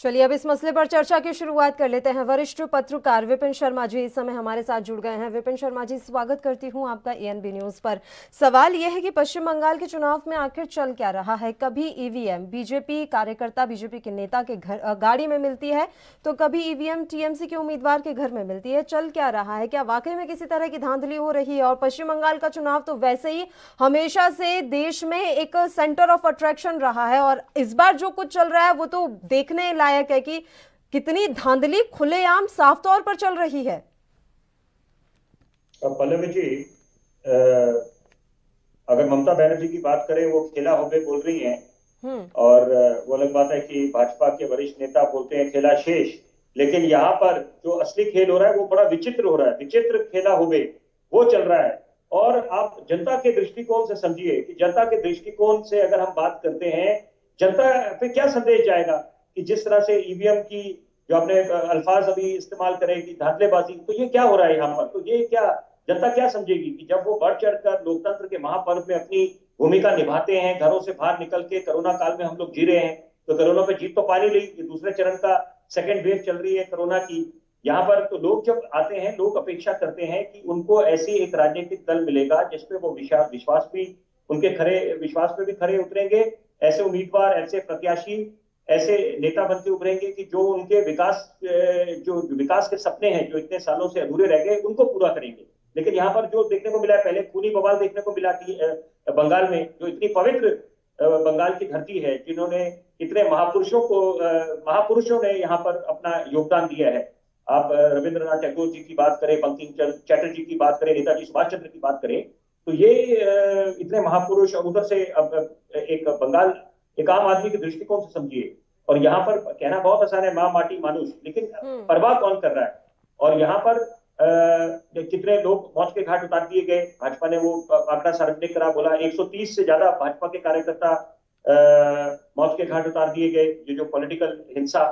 चलिए अब इस मसले पर चर्चा की शुरुआत कर लेते हैं। वरिष्ठ पत्रकार विपिन शर्मा जी इस समय हमारे साथ जुड़ गए हैं। विपिन शर्मा जी, स्वागत करती हूं आपका एएनबी न्यूज पर। सवाल यह है कि पश्चिम बंगाल के चुनाव में आखिर चल क्या रहा है। कभी ईवीएम बीजेपी कार्यकर्ता, बीजेपी के नेता के घर गाड़ी में मिलती है, तो कभी ईवीएम टीएमसी के उम्मीदवार के घर में मिलती है। चल क्या रहा है? क्या वाकई में किसी तरह की धांधली हो रही है? और पश्चिम बंगाल का चुनाव तो वैसे ही हमेशा से देश में एक सेंटर ऑफ अट्रैक्शन रहा है, और इस बार जो कुछ चल रहा है वो तो देखने लायक है कि कितनी धांधली खुलेआम साफ तौर पर चल रही है। पल्लवी जी, अगर ममता बनर्जी की बात करें, वो खेला होबे बोल रही हैं। और वो अलग बात है कि भाजपा के वरिष्ठ नेता बोलते हैं खेला शेष। लेकिन यहाँ पर जो असली खेल हो रहा है वो बड़ा विचित्र हो रहा है। विचित्र खेला होबे वो चल रहा है। और आप जनता के दृष्टिकोण से समझिए कि जनता के दृष्टिकोण से अगर हम बात करते हैं, जनता पे क्या संदेश जाएगा कि जिस तरह से ईवीएम की जो आपने अल्फाज अभी इस्तेमाल करे कि धांधलेबाजी, तो ये क्या हो रहा है यहाँ पर? तो ये क्या जनता क्या समझेगी कि जब वो बढ़ चढ़कर लोकतंत्र के महापर्व में अपनी भूमिका निभाते हैं, घरों से बाहर निकल के कोरोना काल में हम लोग जी रहे हैं, तो कोरोना पे जीत तो पा नहीं ली, ये दूसरे चरण का सेकेंड वेव चल रही है कोरोना की। यहाँ पर तो लोग जब आते हैं, लोग अपेक्षा करते हैं कि उनको ऐसी एक राजनीतिक दल मिलेगा जिसपे वो विश्वास भी उनके खरे विश्वास पे भी खरे उतरेंगे। ऐसे उम्मीदवार, ऐसे प्रत्याशी, ऐसे नेता बनते उभरेंगे कि जो उनके जो विकास के सपने हैं जो इतने सालों से अधूरे रह गए, उनको पूरा करेंगे। लेकिन यहाँ पर जो देखने को मिला है, पहले खूनी बवाल देखने को मिला कि बंगाल में जो इतनी पवित्र बंगाल की धरती है, जिन्होंने इतने महापुरुषों ने यहाँ पर अपना योगदान दिया है। आप रविंद्रनाथ टैगोर जी की बात करें, बंकिम चटर्जी की बात करें, नेताजी सुभाष चंद्र की बात करें, तो ये इतने महापुरुष, और उधर से अब एक बंगाल एक आम आदमी के दृष्टिकोण से समझिए। और यहाँ पर कहना बहुत आसान है, माँ माटी मानुष, लेकिन परवाह कौन कर रहा है? और यहाँ पर कितने लोग मौत के घाट उतार दिए गए। भाजपा ने वो आंकड़ा सार्वजनिक करा, बोला 130 से ज्यादा भाजपा के कार्यकर्ता मौत के घाट उतार दिए गए, ये जो पॉलिटिकल हिंसा।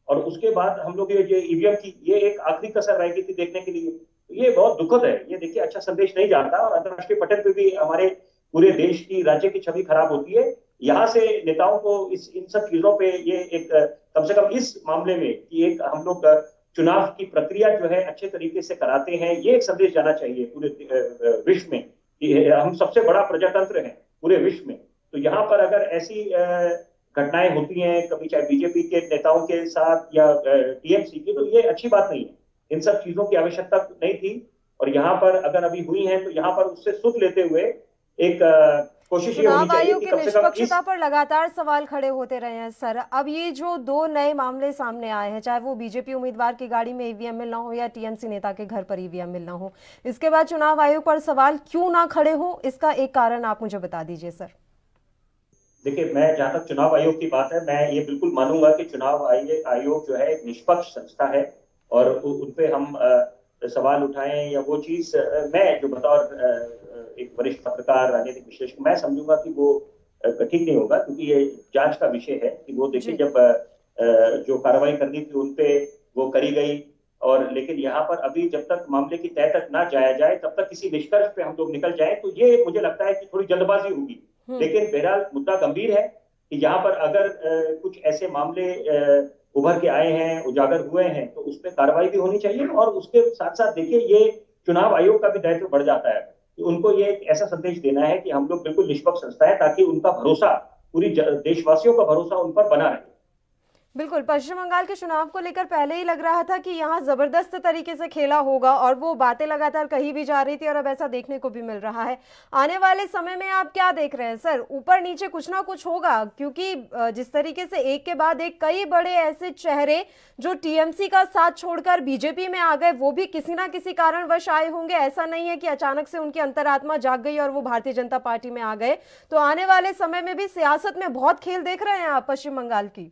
और उसके बाद हम लोग ये ईवीएम की ये एक आखिरी कसर रह गई थी देखने के लिए। तो ये बहुत दुखद है। ये देखिए अच्छा संदेश नहीं जाता, और अंतर्राष्ट्रीय पटल पे भी हमारे पूरे देश की, राज्य की छवि खराब होती है। यहाँ से नेताओं को इन सब चीजों पे ये एक कम से कम इस मामले में कि एक हम लोग चुनाव की प्रक्रिया जो है अच्छे तरीके से कराते हैं, ये एक संदेश जाना चाहिए पूरे विश्व में कि हम सबसे बड़ा प्रजातंत्र है पूरे विश्व में। तो यहाँ पर अगर ऐसी घटनाएं होती हैं कभी, चाहे बीजेपी के नेताओं के साथ या टीएमसी की, तो ये अच्छी बात नहीं है। इन सब चीजों की आवश्यकता नहीं थी। और यहाँ पर अगर अभी हुई है तो यहाँ पर उससे सुध लेते हुए एक कोशिश ये होनी चुनाव चाहिए आयोग कि की कम से कम निष्पक्षता पर लगातार सवाल खड़े होते रहे हैं सर। अब ये जो दो नए मामले सामने आए हैं, चाहे वो बीजेपी उम्मीदवार की गाड़ी में ईवीएम मिलना हो या टीएमसी नेता के घर पर ईवीएम मिलना हो, इसके बाद चुनाव आयोग पर सवाल क्यों ना खड़े हो, इसका एक कारण आप मुझे बता दीजिए सर। देखिए, मैं जहां तक चुनाव आयोग की बात है, मैं ये बिल्कुल मानूंगा कि चुनाव आयोग जो है एक निष्पक्ष संस्था है, और उनपे हम सवाल उठाएं या वो चीज, मैं जो बतौर एक वरिष्ठ पत्रकार, राजनीतिक विश्लेषक, मैं समझूंगा कि वो ठीक नहीं होगा, क्योंकि ये जांच का विषय है कि वो देखिए जब जो कार्रवाई करनी थी उनपे वो करी गई। और लेकिन यहाँ पर अभी जब तक मामले की तह तक ना जाया जाए, तब तक किसी निष्कर्ष पे हम लोग निकल जाए, तो ये मुझे लगता है कि थोड़ी जल्दबाजी होगी। लेकिन बहरहाल मुद्दा गंभीर है कि यहाँ पर अगर कुछ ऐसे मामले उभर के आए हैं, उजागर हुए हैं, तो उस पर कार्रवाई भी होनी चाहिए। और उसके साथ साथ देखिए, ये चुनाव आयोग का भी दायित्व बढ़ जाता है कि उनको ये एक ऐसा संदेश देना है कि हम लोग बिल्कुल निष्पक्ष संस्था है, ताकि उनका भरोसा, पूरी देशवासियों का भरोसा उन पर बना रहे। बिल्कुल, पश्चिम बंगाल के चुनाव को लेकर पहले ही लग रहा था कि यहाँ जबरदस्त तरीके से खेला होगा, और वो बातें लगातार कही भी जा रही थी, और अब ऐसा देखने को भी मिल रहा है। आने वाले समय में आप क्या देख रहे हैं सर? ऊपर नीचे कुछ ना कुछ होगा, क्योंकि जिस तरीके से एक के बाद एक कई बड़े ऐसे चेहरे जो टीएमसी का साथ छोड़कर बीजेपी में आ गए, वो भी किसी ना किसी कारणवश आए होंगे। ऐसा नहीं है कि अचानक से उनकी अंतरात्मा जाग गई और वो भारतीय जनता पार्टी में आ गए। तो आने वाले समय में भी सियासत में बहुत खेल देख रहे हैं आप पश्चिम बंगाल की।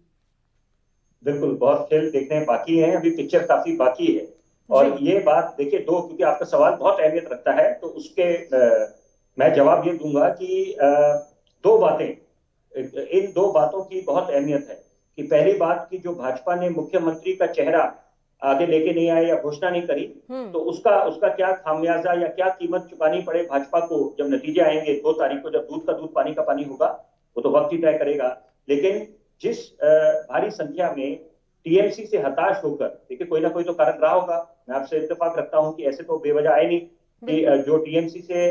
बिल्कुल, बहुत खेल देखने बाकी हैं, अभी पिक्चर काफी बाकी है। और ये बात देखिए, क्योंकि आपका सवाल बहुत अहमियत रखता है, तो उसके मैं जवाब ये दूंगा कि दो बातें, इन दो बातों की बहुत अहमियत है। कि पहली बात कि जो भाजपा ने मुख्यमंत्री का चेहरा आगे लेके नहीं आए या घोषणा नहीं करी, तो उसका क्या खामियाजा या क्या कीमत चुकानी पड़े भाजपा को, जब नतीजे आएंगे 2 तारीख को, जब दूध का दूध पानी का पानी होगा, वो तो वक्त ही तय करेगा। लेकिन जिस भारी संख्या में टीएमसी से हताश होकर, देखिए कोई ना कोई तो कारण रहा होगा, मैं आपसे इत्तेफाक रखता हूं कि ऐसे तो बेवजह आए नहीं कि जो टीएमसी से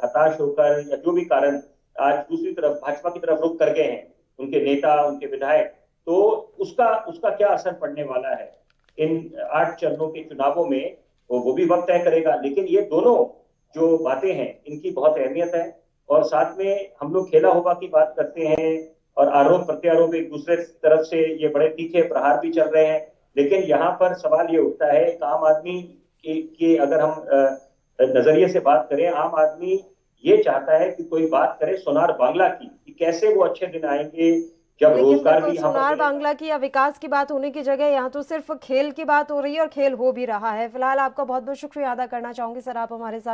हताश होकर या जो भी कारण आज दूसरी तरफ भाजपा की तरफ रुख कर गए हैं उनके नेता, उनके विधायक, तो उसका उसका क्या असर पड़ने वाला है इन 8 चरणों के चुनावों में, वो भी वक्त तय करेगा। लेकिन ये दोनों जो बातें हैं इनकी बहुत अहमियत है। और साथ में हम लोग खेला होगा की बात करते हैं और आरोप प्रत्यारोप एक दूसरे तरफ से ये बड़े तीखे प्रहार भी चल रहे हैं। लेकिन यहाँ पर सवाल ये उठता है, एक आम आदमी की अगर हम नजरिए से बात करें, आम आदमी ये चाहता है कि कोई बात करे सोनार बांग्ला की, कि कैसे वो अच्छे दिन आएंगे जब लेकिन रोजगार बिल्कुल भी यहाँ पर सोनार मिलेगा। बांग्ला की या विकास की बात होने की जगह यहाँ तो सिर्फ खेल की बात हो रही है और खेल हो भी रहा है। फिलहाल आपका बहुत बहुत शुक्रिया अदा करना चाहूंगी सर, आप हमारे साथ